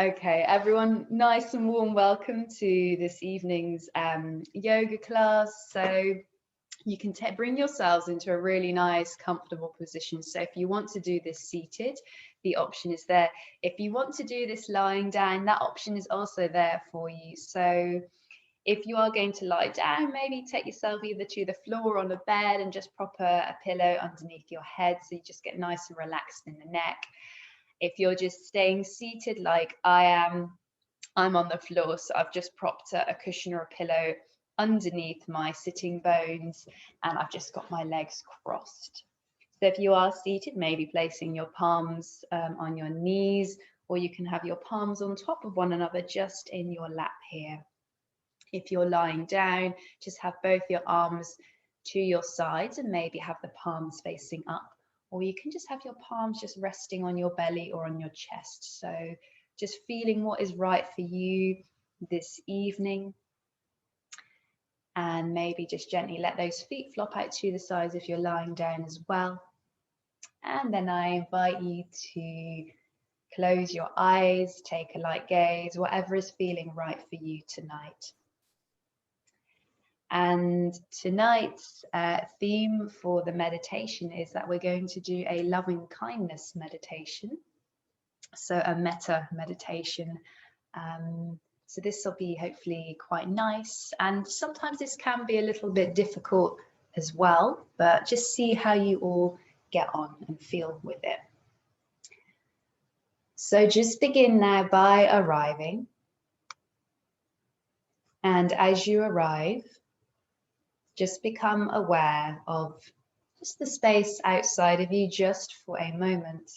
Okay, everyone, nice and warm welcome to this evening's yoga class. So you can bring yourselves into a really nice, comfortable position. So if you want to do this seated, the option is there. If you want to do this lying down, that option is also there for you. So if you are going to lie down, maybe take yourself either to the floor or on a bed and just prop a pillow underneath your head so you just get nice and relaxed in the neck. If you're just staying seated like I am, I'm on the floor, so I've just propped a cushion or a pillow underneath my sitting bones and I've just got my legs crossed. So if you are seated, maybe placing your palms on your knees, or you can have your palms on top of one another just in your lap here. If you're lying down, just have both your arms to your sides and maybe have the palms facing up, or you can just have your palms just resting on your belly or on your chest. So just feeling what is right for you this evening. And maybe just gently let those feet flop out to the sides if you're lying down as well. And then I invite you to close your eyes, take a light gaze, whatever is feeling right for you tonight. And tonight's theme for the meditation is that we're going to do a loving kindness meditation. So a metta meditation. So this will be hopefully quite nice. And sometimes this can be a little bit difficult as well, but just see how you all get on and feel with it. So just begin now by arriving. And as you arrive, just become aware of just the space outside of you just for a moment.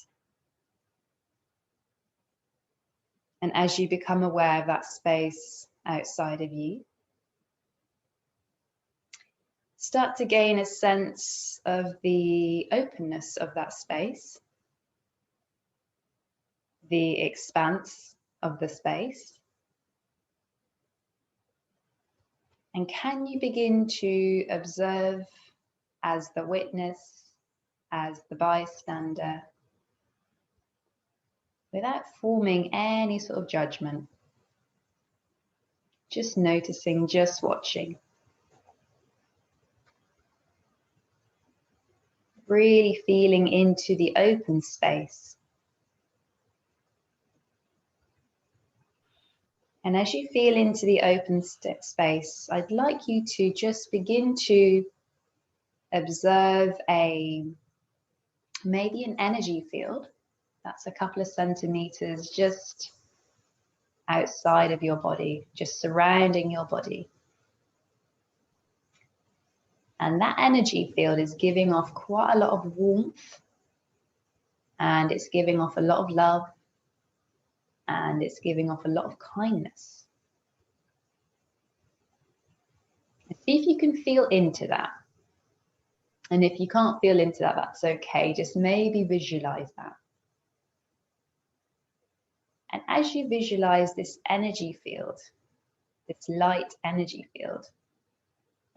And as you become aware of that space outside of you, start to gain a sense of the openness of that space, the expanse of the space. And can you begin to observe as the witness, as the bystander, without forming any sort of judgment, just noticing, just watching. Really feeling into the open space. And as you feel into the open space, I'd like you to just begin to observe maybe an energy field that's a couple of centimeters just outside of your body, just surrounding your body. And that energy field is giving off quite a lot of warmth, and it's giving off a lot of love, and it's giving off a lot of kindness. And see if you can feel into that. And if you can't feel into that, that's okay. Just maybe visualize that. And as you visualize this energy field, this light energy field,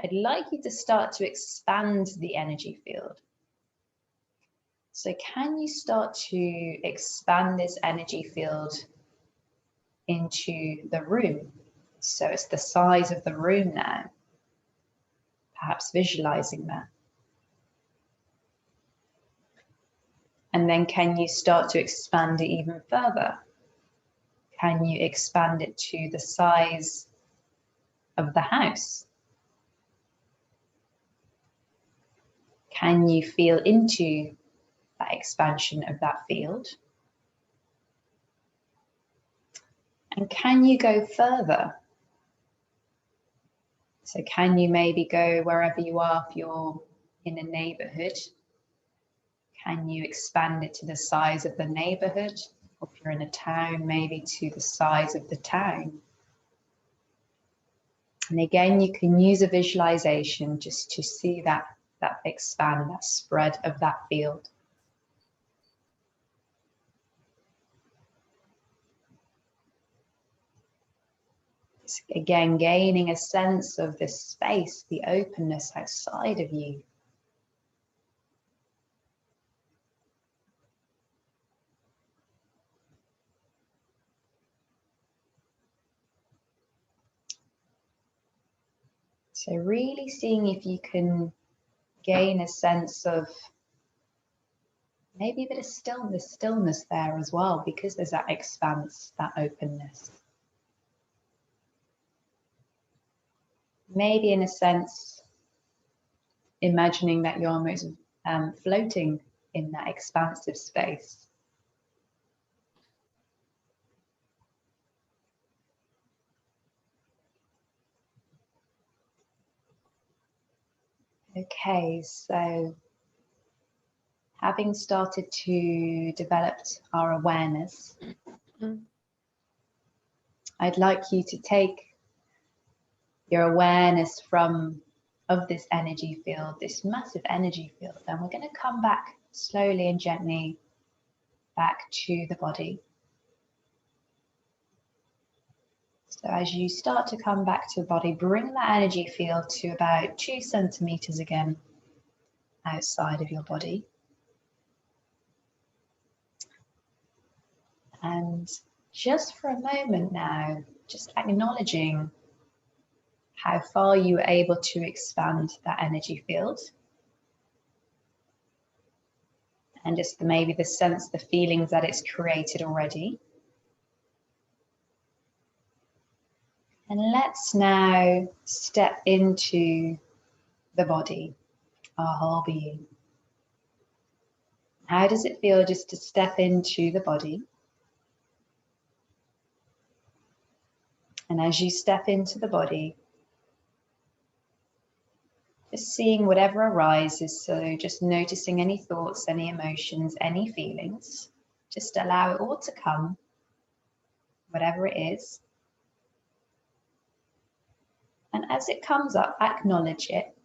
I'd like you to start to expand the energy field. So can you start to expand this energy field into the room? So it's the size of the room now. Perhaps visualizing that. And then can you start to expand it even further? Can you expand it to the size of the house? Can you feel into that expansion of that field? And can you go further? So can you maybe go wherever you are, if you're in a neighborhood, can you expand it to the size of the neighborhood? Or if you're in a town, maybe to the size of the town. And again, you can use a visualization just to see that expand, that spread of that field. Again, gaining a sense of the space, the openness outside of you. So really seeing if you can gain a sense of maybe a bit of stillness there as well, because there's that expanse, that openness. Maybe in a sense, imagining that you're almost floating in that expansive space. Okay, so having started to develop our awareness, I'd like you to take your awareness of this energy field, this massive energy field, and we're going to come back slowly and gently back to the body. So as you start to come back to the body, bring that energy field to about 2 centimeters again outside of your body. And just for a moment now, just acknowledging how far you were able to expand that energy field. And just maybe the sense, the feelings that it's created already. And let's now step into the body, our whole being. How does it feel just to step into the body? And as you step into the body, just seeing whatever arises, so just noticing any thoughts, any emotions, any feelings. Just allow it all to come, whatever it is. And as it comes up, acknowledge it.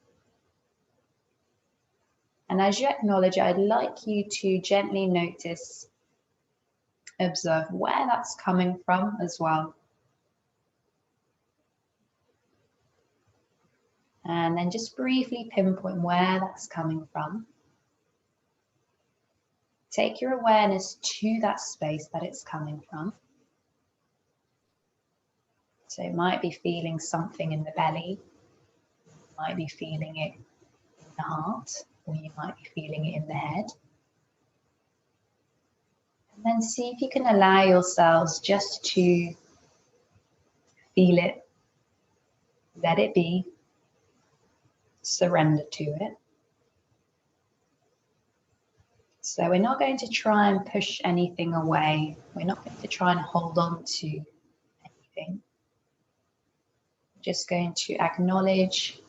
And as you acknowledge it, I'd like you to gently notice, observe where that's coming from as well. And then just briefly pinpoint where that's coming from. Take your awareness to that space that it's coming from. So it might be feeling something in the belly, you might be feeling it in the heart, or you might be feeling it in the head. And then see if you can allow yourselves just to feel it, let it be, surrender to it. So we're not going to try and push anything away. We're not going to try and hold on to anything. We're just going to acknowledge.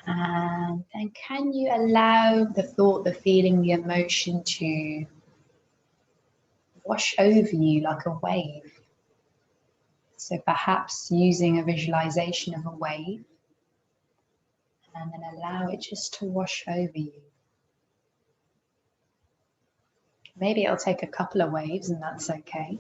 And then can you allow the thought, the feeling, the emotion to wash over you like a wave? So perhaps using a visualization of a wave, and then allow it just to wash over you. Maybe it'll take a couple of waves, and that's okay.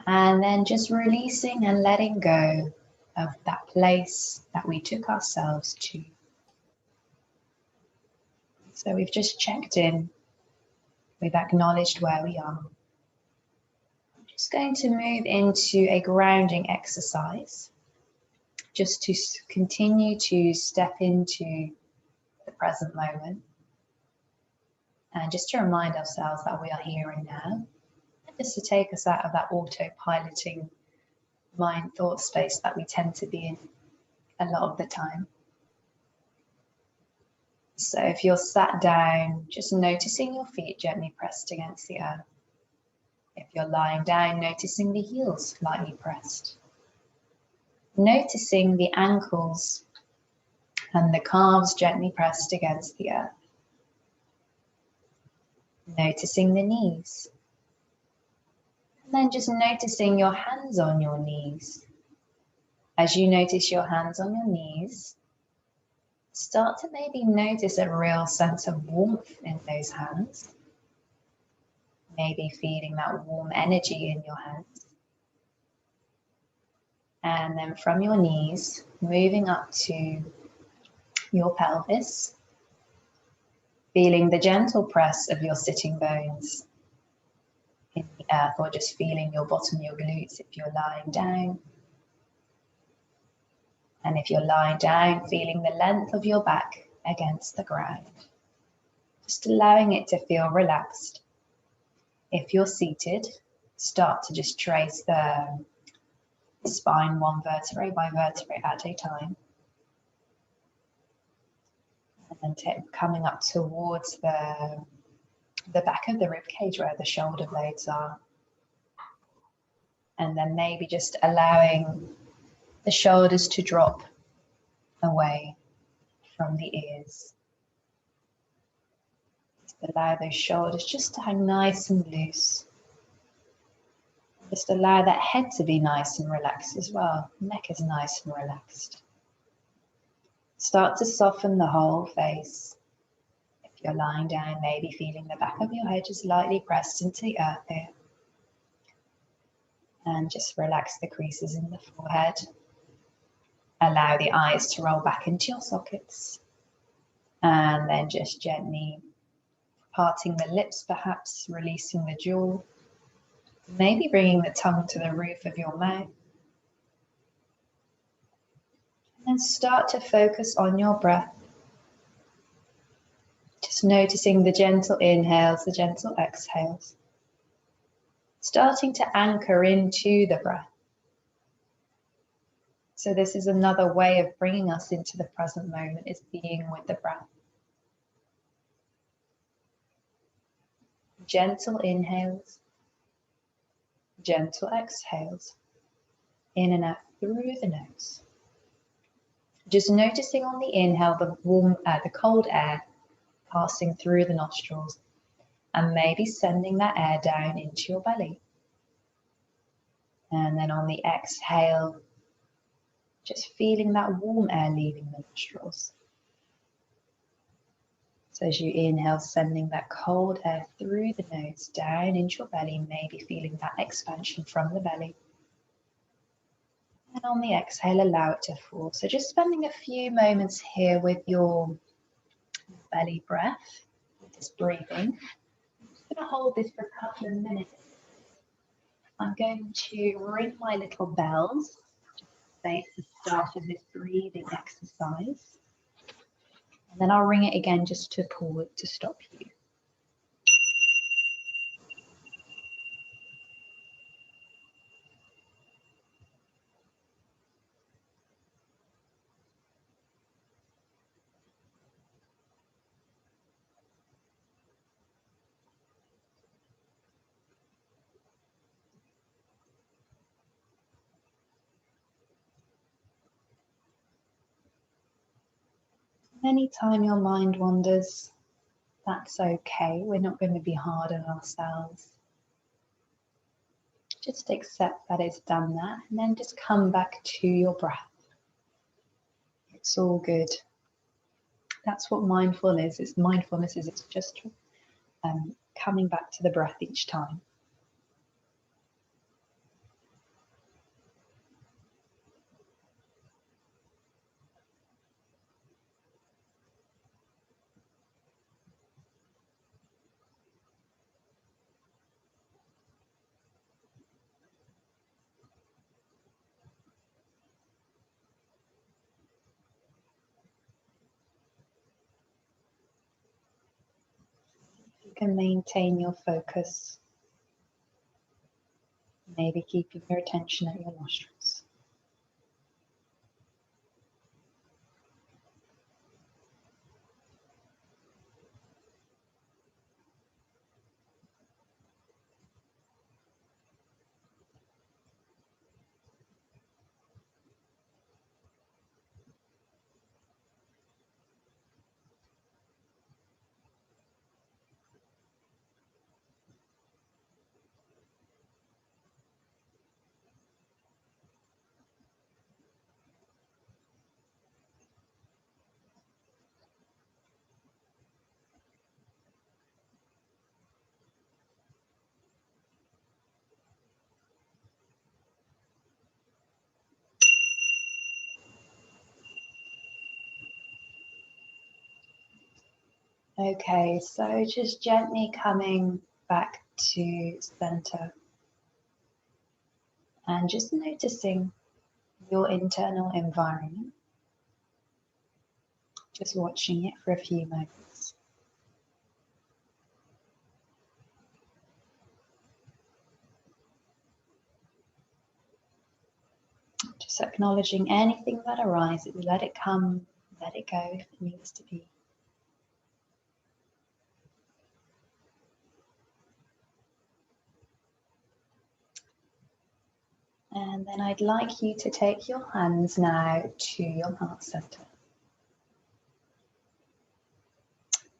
And then just releasing and letting go of that place that we took ourselves to. So we've just checked in, we've acknowledged where we are. I'm just going to move into a grounding exercise, just to continue to step into the present moment. And just to remind ourselves that we are here and now, just to take us out of that autopiloting mind thought space that we tend to be in a lot of the time. So if you're sat down, just noticing your feet gently pressed against the earth. If you're lying down, noticing the heels lightly pressed. Noticing the ankles and the calves gently pressed against the earth. Noticing the knees. And then just noticing your hands on your knees. As you notice your hands on your knees, start to maybe notice a real sense of warmth in those hands. Maybe feeling that warm energy in your hands. And then from your knees, moving up to your pelvis, feeling the gentle press of your sitting bones. in the earth, or just feeling your bottom of your glutes if you're lying down. And if you're lying down, feeling the length of your back against the ground. Just allowing it to feel relaxed. If you're seated, start to just trace the spine one vertebrae by vertebrae at a time. And then coming up towards the back of the rib cage where the shoulder blades are. And then maybe just allowing the shoulders to drop away from the ears. Just allow those shoulders just to hang nice and loose. Just allow that head to be nice and relaxed as well. Neck is nice and relaxed. Start to soften the whole face. If you're lying down, maybe feeling the back of your head just lightly pressed into the earth here. And just relax the creases in the forehead. Allow the eyes to roll back into your sockets. And then just gently parting the lips, perhaps releasing the jaw. Maybe bringing the tongue to the roof of your mouth. And then start to focus on your breath. Just noticing the gentle inhales, the gentle exhales. Starting to anchor into the breath. So this is another way of bringing us into the present moment, is being with the breath. Gentle inhales, gentle exhales, in and out through the nose. Just noticing on the inhale the warm, the cold air passing through the nostrils, and maybe sending that air down into your belly. And then on the exhale, just feeling that warm air leaving the nostrils. So as you inhale, sending that cold air through the nose, down into your belly, maybe feeling that expansion from the belly. And on the exhale, allow it to fall. So just spending a few moments here with your belly breath, with this breathing. I'm just going to hold this for a couple of minutes. I'm going to ring my little bells. Say it's the start of this breathing exercise. And then I'll ring it again just to pause, to stop you. Anytime your mind wanders, that's okay. We're not going to be hard on ourselves. Just accept that it's done that, and then just come back to your breath. It's all good. That's what mindfulness is. Mindfulness is, it's just coming back to the breath each time. You can maintain your focus. Maybe keeping your attention at your nostrils. Okay, so just gently coming back to center. And just noticing your internal environment. Just watching it for a few moments. Just acknowledging anything that arises. Let it come, let it go if it needs to be. And then I'd like you to take your hands now to your heart center.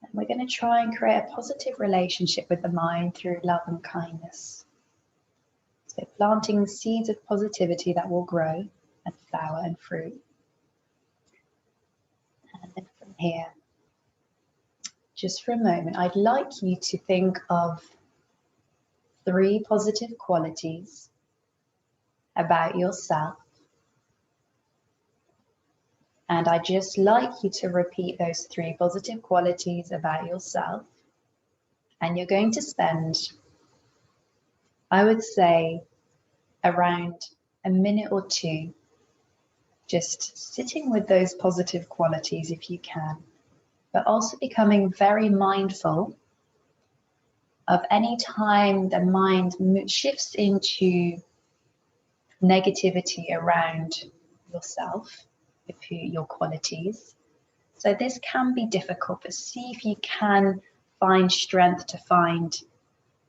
And we're going to try and create a positive relationship with the mind through love and kindness. So planting seeds of positivity that will grow and flower and fruit. And then from here, just for a moment, I'd like you to think of 3 positive qualities about yourself. And I'd just like you to repeat those 3 positive qualities about yourself. And you're going to spend, I would say, around a minute or 2 just sitting with those positive qualities if you can, but also becoming very mindful of any time the mind shifts into negativity around yourself, your qualities. So this can be difficult, but see if you can find strength to find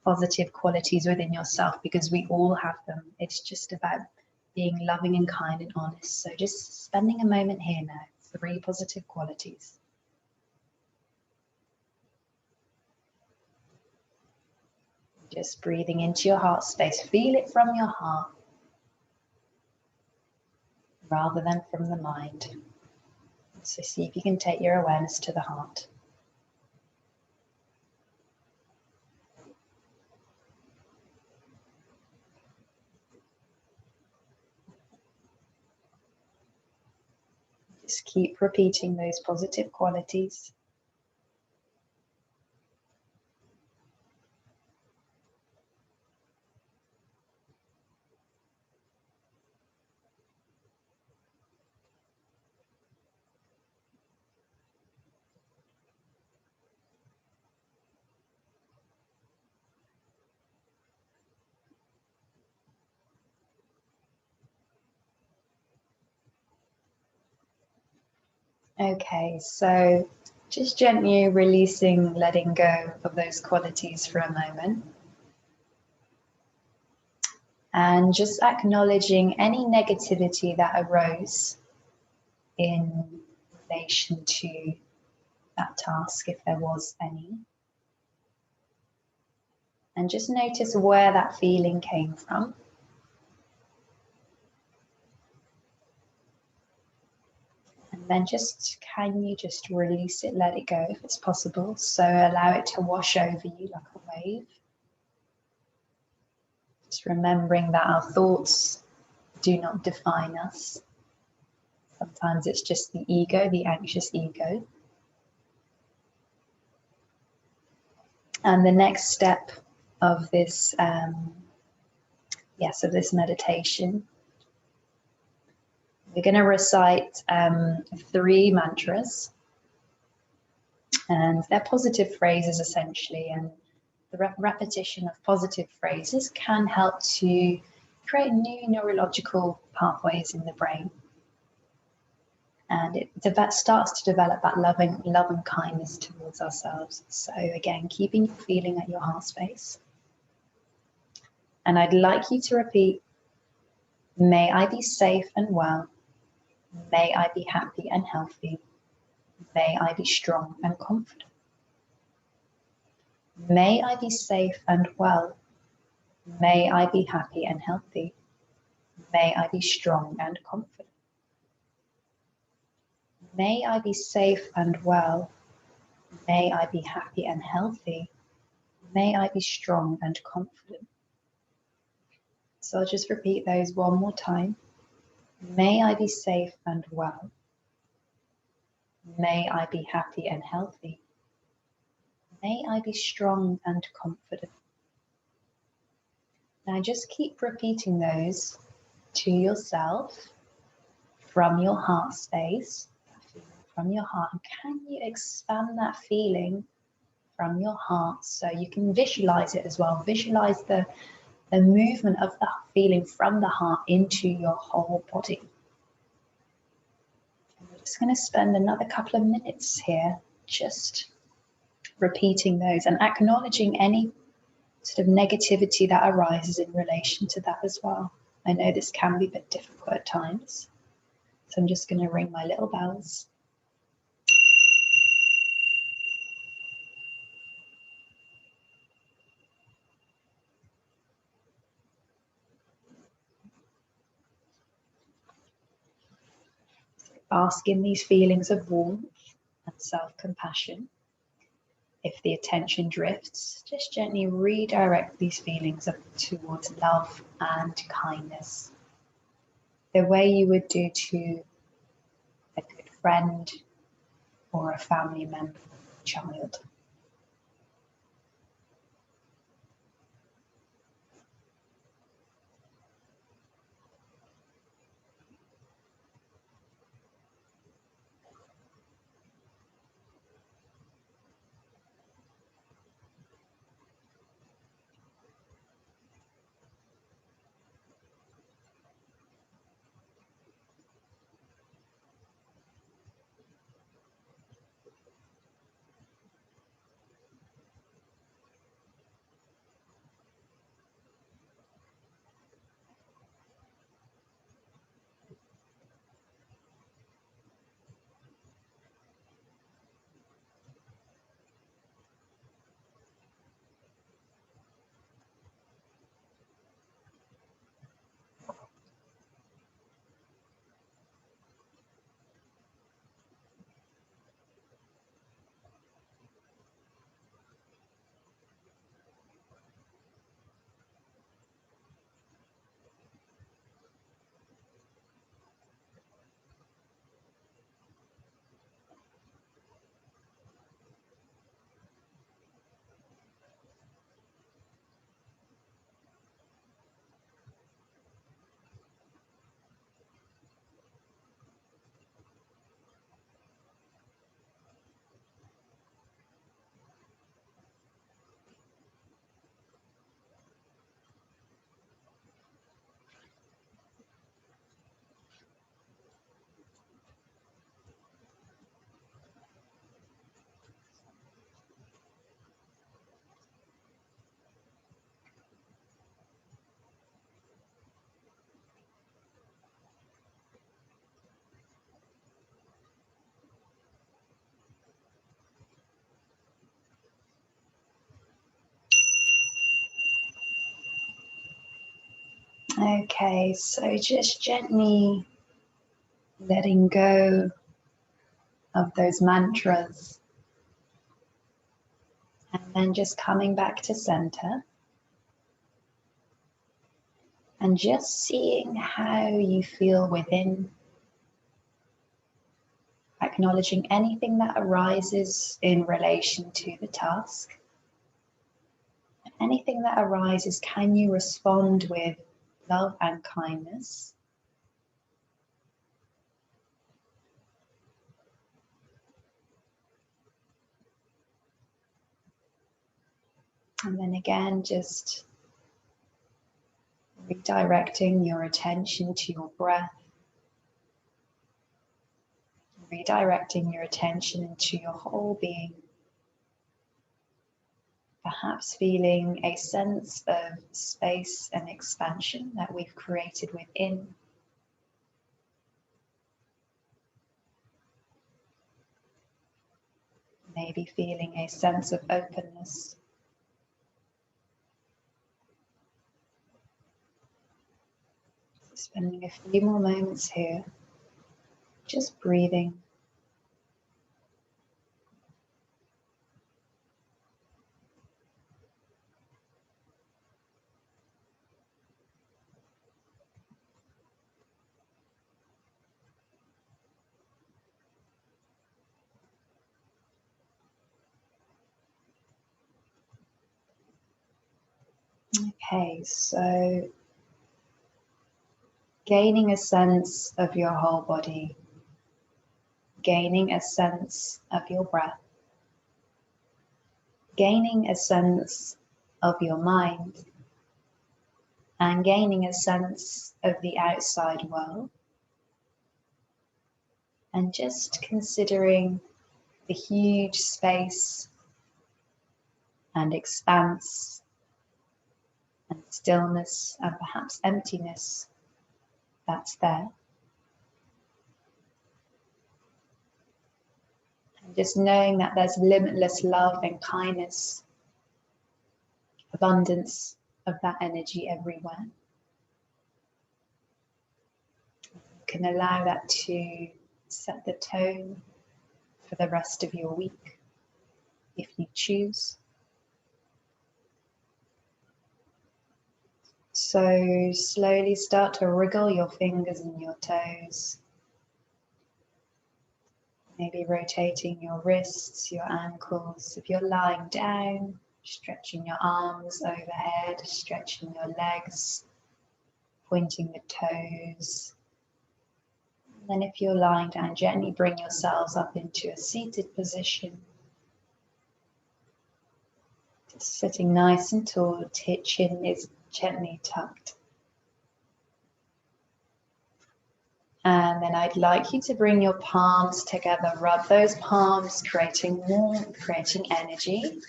positive qualities within yourself, because we all have them. It's just about being loving and kind and honest. So just spending a moment here now, 3 positive qualities. Just breathing into your heart space. Feel it from your heart rather than from the mind. So see if you can take your awareness to the heart. Just keep repeating those positive qualities. Okay, so just gently releasing, letting go of those qualities for a moment. And just acknowledging any negativity that arose in relation to that task, if there was any. And just notice where that feeling came from. And then can you just release it, let it go if it's possible. So allow it to wash over you like a wave. Just remembering that our thoughts do not define us. Sometimes it's just the ego, the anxious ego. And the next step of this, of this meditation, we're going to recite 3 mantras, and they're positive phrases essentially, and the repetition of positive phrases can help to create new neurological pathways in the brain, and it starts to develop that love and kindness towards ourselves. So again, keeping your feeling at your heart space. And I'd like you to repeat, may I be safe and well. May I be happy and healthy. May I be strong and confident. May I be safe and well. May I be happy and healthy. May I be strong and confident. May I be safe and well. May I be happy and healthy. May I be strong and confident. So I'll just repeat those one more time. May I be safe and well. May I be happy and healthy. May I be strong and confident. Now just keep repeating those to yourself from your heart space, from your heart. And can you expand that feeling from your heart so you can visualize it as well? Visualize the movement of the feeling from the heart into your whole body. We're just going to spend another couple of minutes here just repeating those and acknowledging any sort of negativity that arises in relation to that as well. I know this can be a bit difficult at times, so I'm just going to ring my little bells. Asking these feelings of warmth and self-compassion. If the attention drifts, just gently redirect these feelings towards love and kindness. The way you would do to a good friend or a family member, child. Okay, so just gently letting go of those mantras and then just coming back to center and just seeing how you feel within, acknowledging anything that arises in relation to the task. Anything that arises, can you respond with love and kindness? And then again, just redirecting your attention to your breath, redirecting your attention into your whole being, perhaps feeling a sense of space and expansion that we've created within. Maybe feeling a sense of openness. Spending a few more moments here, just breathing. Okay, so gaining a sense of your whole body, gaining a sense of your breath, gaining a sense of your mind, and gaining a sense of the outside world. And just considering the huge space and expanse and stillness and perhaps emptiness that's there. And just knowing that there's limitless love and kindness, abundance of that energy everywhere. You can allow that to set the tone for the rest of your week, if you choose. So slowly start to wriggle your fingers and your toes. Maybe rotating your wrists, your ankles. If you're lying down, stretching your arms overhead, stretching your legs, pointing the toes. And then if you're lying down, gently bring yourselves up into a seated position. Just sitting nice and tall, chin is gently tucked. And then I'd like you to bring your palms together, rub those palms, creating warmth, creating energy.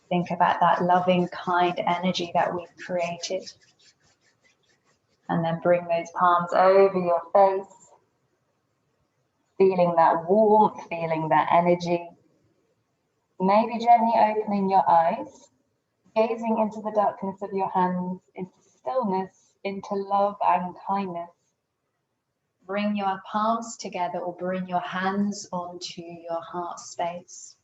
Think about that loving, kind energy that we've created. And then bring those palms over your face, feeling that warmth, feeling that energy. Maybe gently opening your eyes, gazing into the darkness of your hands, into stillness, into love and kindness. Bring your palms together or bring your hands onto your heart space.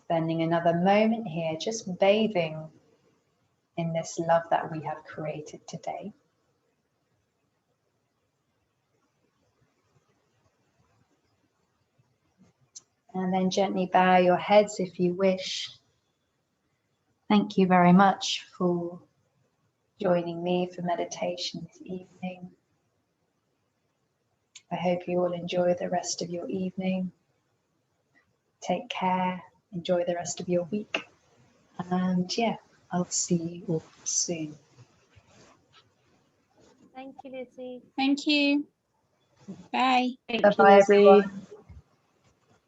Spending another moment here, just bathing in this love that we have created today. And then gently bow your heads if you wish. Thank you very much for joining me for meditation this evening. I hope you all enjoy the rest of your evening. Take care, enjoy the rest of your week. And yeah, I'll see you all soon. Thank you, Lizzie. Thank you. Bye. Bye-bye, everyone.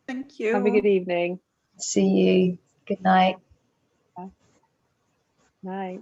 Thank you. Have a good evening. See you. Good night. Night.